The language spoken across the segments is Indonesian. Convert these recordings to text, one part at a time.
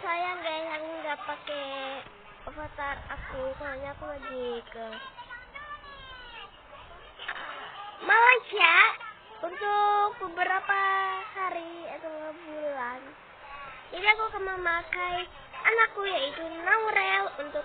sayang guys, aku nggak pakai avatar aku, soalnya aku lagi ke Malaysia untuk beberapa hari atau bulan. Jadi aku akan memakai anakku yaitu Naurel untuk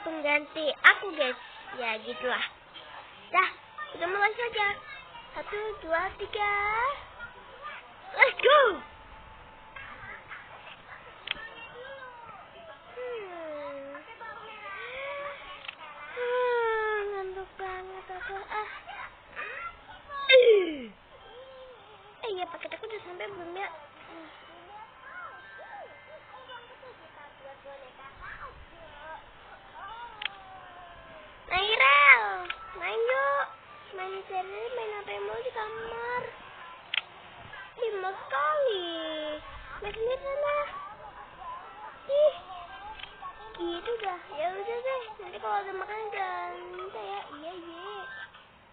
pengganti aku guys. Ya gitulah. Dah, kita mulai saja. 1, 2, 3. Let's go. Ngantuk banget aku. Iya, paket aku udah sampai belum ya? Nairel, main yuk. Main seri, main apa yang mau di kamar. Lima sekali. Main sendiri sana. Ih, gitu dah. Ya udah deh. Nanti kalau ada makanan jangan minta ya. Iya.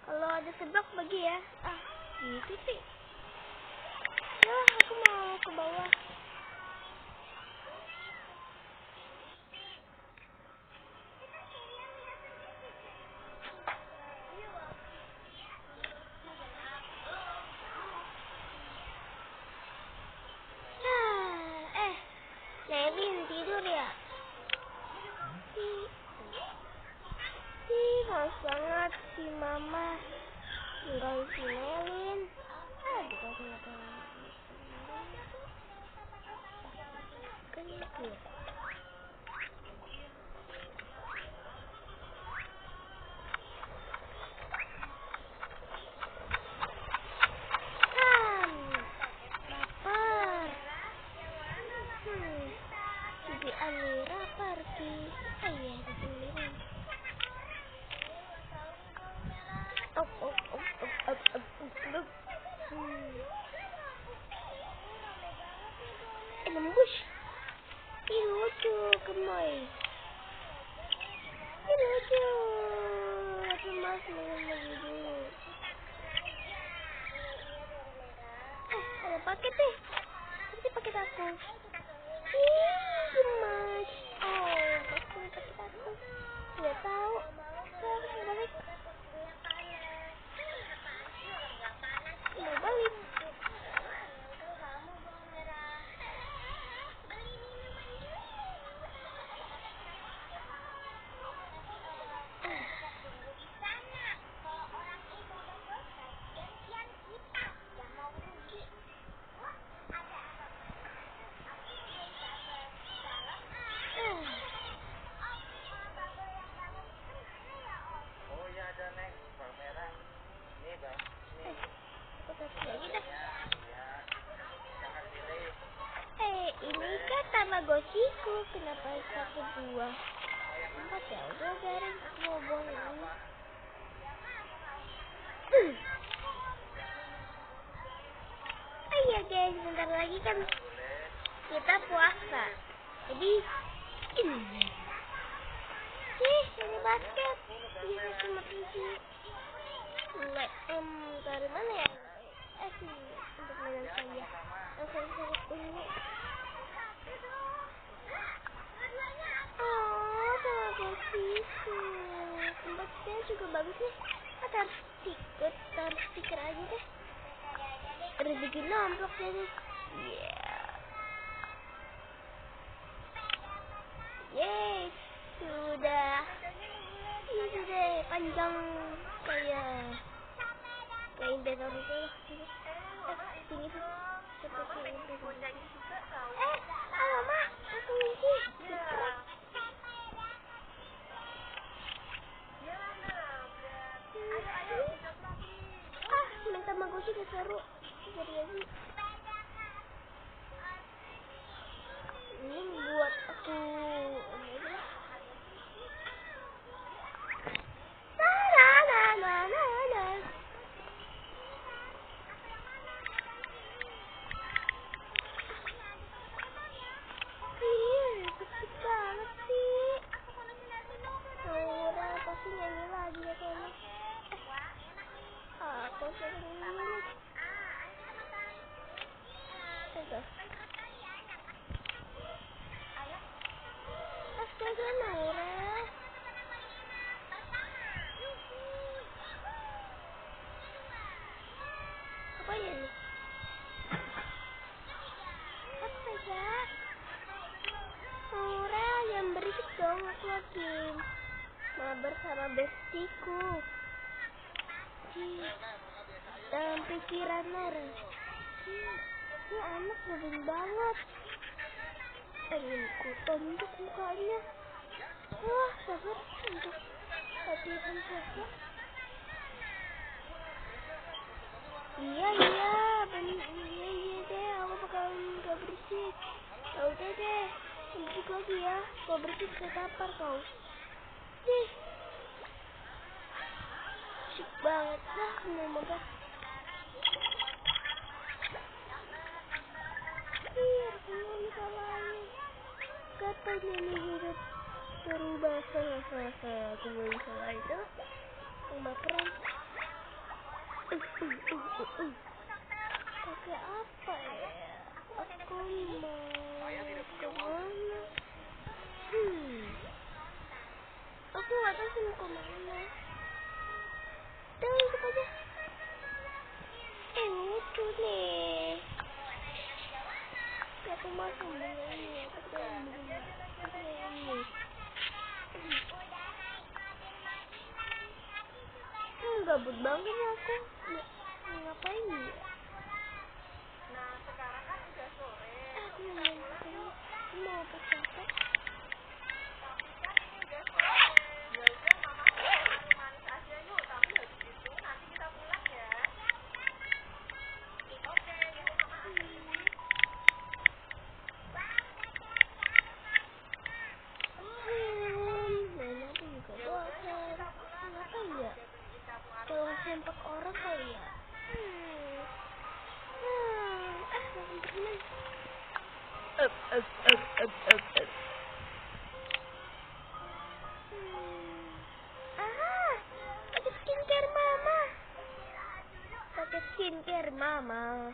Kalau ada sebab bagi ya. Gitu sih. Ya, aku mau ke bawah. Nevin tidur ya? Males banget si mama tinggal si Nevin. Dikasih kan itu. Lapar. Jadi Amira pergi. Iya, disini. Nembus. Ih, lucu, gemoy. Ih, lucu. Tapi mas minum lagi dulu. Ada paket deh. Ini paket aku. Ih, gemas. Pasti paket aku. Nggak tahu. Balik. Mau balik. Ini kan Tamagotchiku, kenapa satu dua empat ya? Udah garing mau buang ini. Iya guys, bentar lagi kan kita puasa. Jadi ini basket. Bisa cuma isi. Dari mana ya? Sini untuk mainan saya. Langsung dulu. Tamagotchiku. Tempatnya juga bagus nih. Taruh stiker aja deh. Rezeki nomplok jadi. Yes, sudah. Ini sudah panjang kayak inventory itu. Sini seperti inventory. Mama, aku kunci. Main Tamagotchi gak seru. Serius sih. Ini buat aku. Kecil banget sih. Laura pasti nyanyi lagi ya kayaknya. Aku sering ya nih? Apa ya? Aura, yang berisik dong, aku lagi mabar sama bestiku. Dalam pikiran Laura. Ini anak nyebelin banget. Ingin ku tonjok mukanya. Wah, sabar untuk latihan puasa. Iya deh, aku bakalan gak berisik. Ya udah deh, berisik lagi ya. Kalau berisik saya tampar kau. Nih, berisik banget lah, mau mabar. Ini salahnya. Katanya nih hidup berubah. Aku belum salah itu. Keren. Pakai apa ya? Aku mau kemana? Aku nggak tahu sih mau kemana. Udah ikut aja. Lucu nih. Aku masuk bunga ini. Aku pengen bunga ini. Gabut banget aku. Ngapain ya? Nah, sekarang kan udah sore. Aku mau apa? Tapi kan ini udah sore. Ya udah, mama makan manis aja yuk. Tapi habis itu nanti kita pulang ya. Oke, yuk mama anterin. Dan aku juga bosan. Ngapain ya? Kalau sempat orang kali ya. Pakai skincare mama.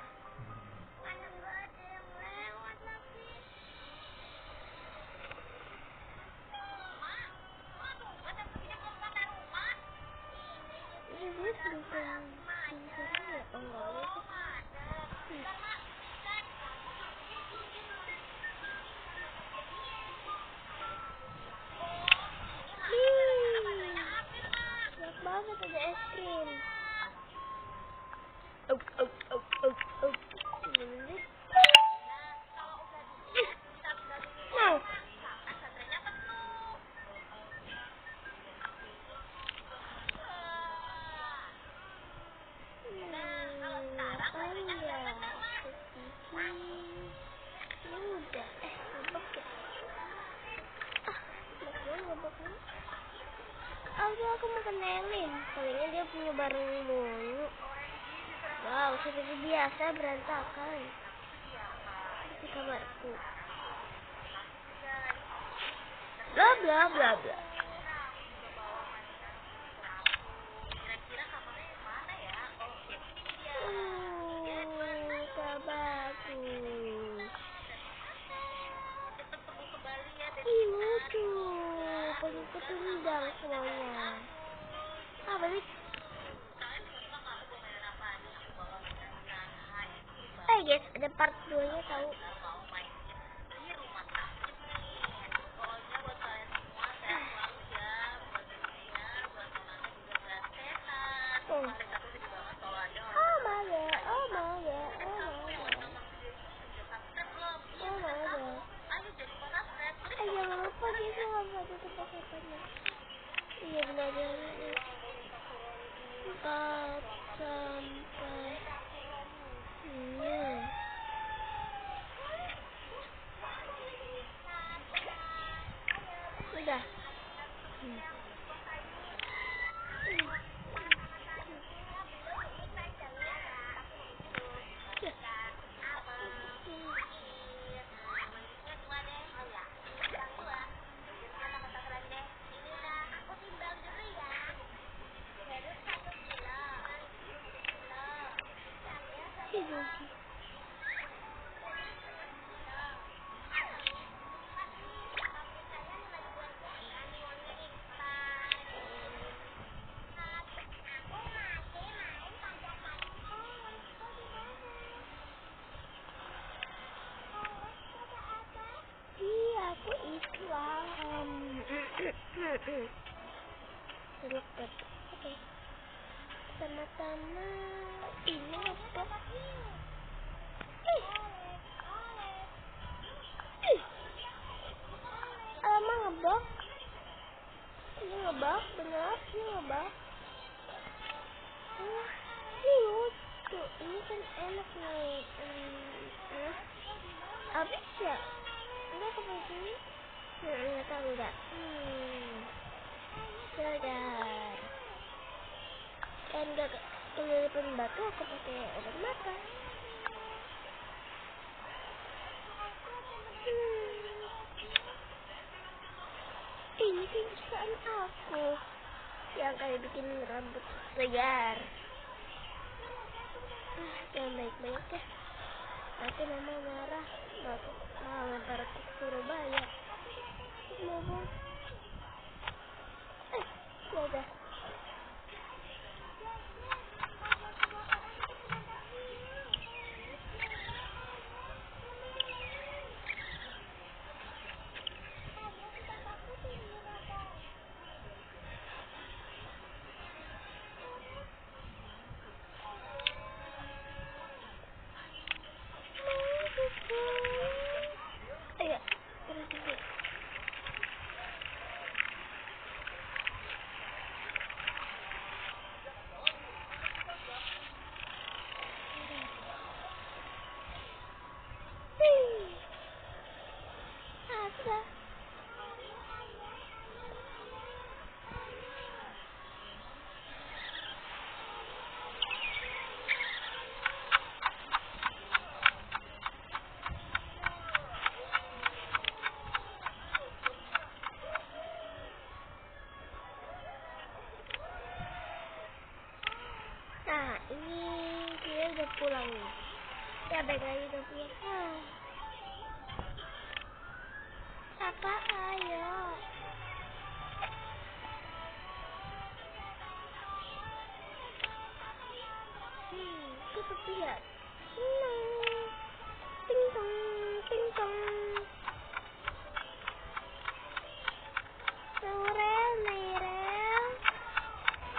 Banget ada es krim. Mau. Aku makan Nelin. Palingnya dia punya barang mulu. Wow, seperti biasa berantakan di kamarku. Bla bla bla bla. Kira-kira kamarnya yang mana ya? Oh, ini dia. Kabarku. Ketemu kembali ya. Lucu. Pengikut tendang semuanya. Balik. Guys, ada part 2-nya tahu. Jangan lupa gitu harus ada tempat-tempatnya. Iya benar. 4 sampai 6. Udah. Lupa. Oke. Sama-sama ini apa? Alamak ngebok. Ini ngebok, bener. Ini ngebok. Ini lucu. Ini kan enak nih. Habis ya? Enggak kepenting. Enggak tahu enggak. Sadar. Dan enggak kelilipan batu aku pakai obat mata. Ini kebiasaan aku yang kayak bikin rambut segar. Jangan baik-baik ya. Nanti mama marah. Mau lempar ke Surabaya. Mau bang. Ya udah. Ayo, terus dulu. Asa. Nah, ini dia udah pulang nih. Ya, baik lagi udah pulang. Apa? Ayo. Tutup dia. Ting tong, ting tong. Naurel, Nairel.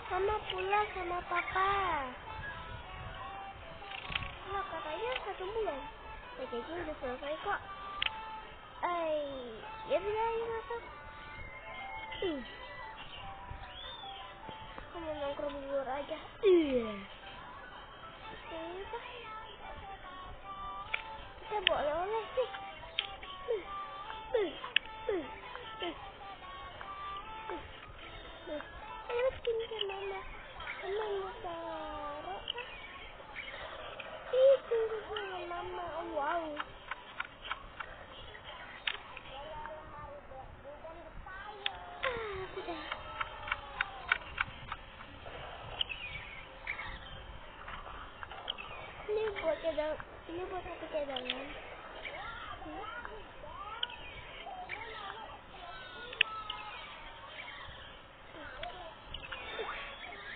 Mama pulang sama papa. Nah, katanya 1 bulan. Jadi udah selesai kok. Ya sudah, ayo masuk. Kamu nongkrong di luar aja. Kita bawa oleh-oleh sih. Ayo pinjam mama. Mama mau taruh. Itu sama mama. Wow. Sudah. Ini buat satu cadangan.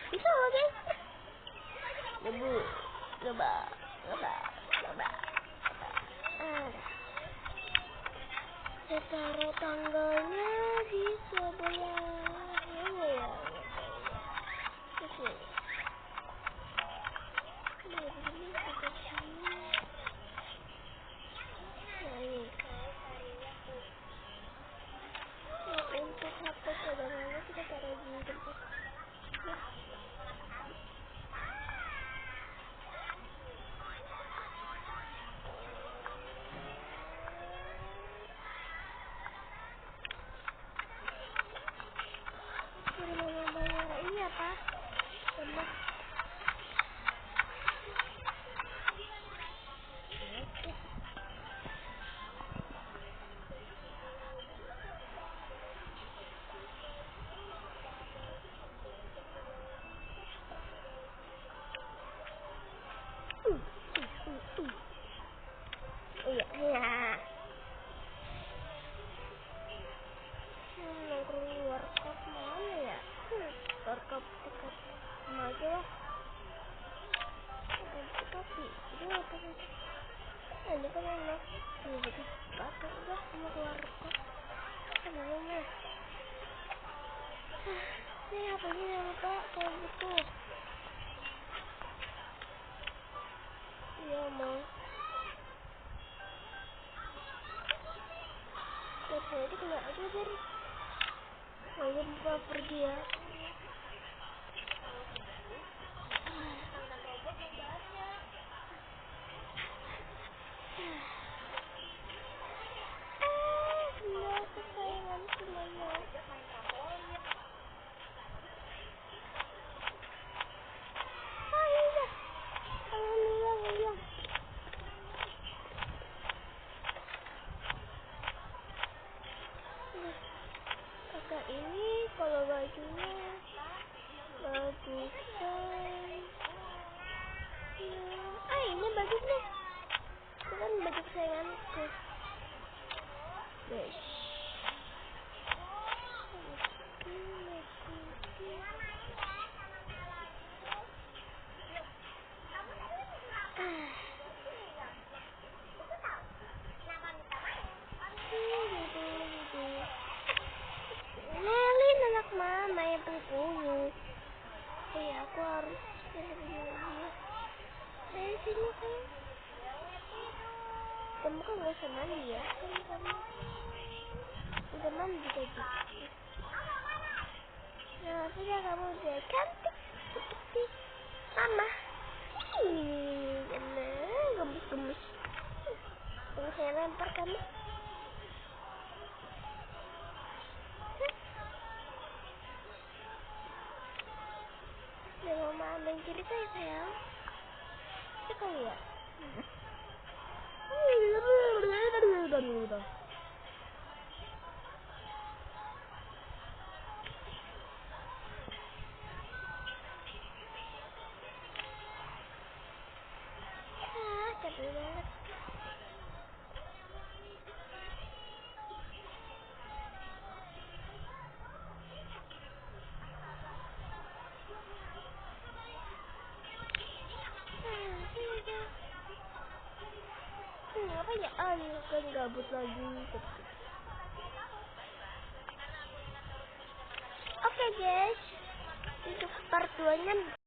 Bisa loh deh. Coba. Saya taruh tanggalnya di sebelah mana ya? Di sini. Ini sampai sini. Nah ini. Untuk HP cadangannya kita taruh di tempat. Ini apa? Tembak. Iya. Nongkrong warkop mana ya? Warkop dekat rumah aja lah. Ganti kopi. Ini apa sih? Ini kan enak. Ini betul. Pakai udah mau ke warkop. Kan rumah. Ini HP-nya yang lupa kayak gitu. Iya mau. Terus nanti kena aja biar nggak lupa pergi ya. Iya kesayangan semuanya. Oh iya. Alhamdulillah hilang. Kakak ini kalau bajunya bagusan. Ini bagus nih. Itu kan baju kesayanganku. Guys. Nelin anak mama yang pengen. Aku harus dari sini kan. Kamu kan gak usah mandi ya. Kamu udah mandi tadi. Nah, sudah kamu udah cantik seperti mama. Gemes-gemes. Tunggu saya lempar kamu. Jangan mama ambil cerita ya sayang. Itu kali ya. Capek banget. Apa ya? Kan gabut lagi. Oke guys, untuk part 2 nya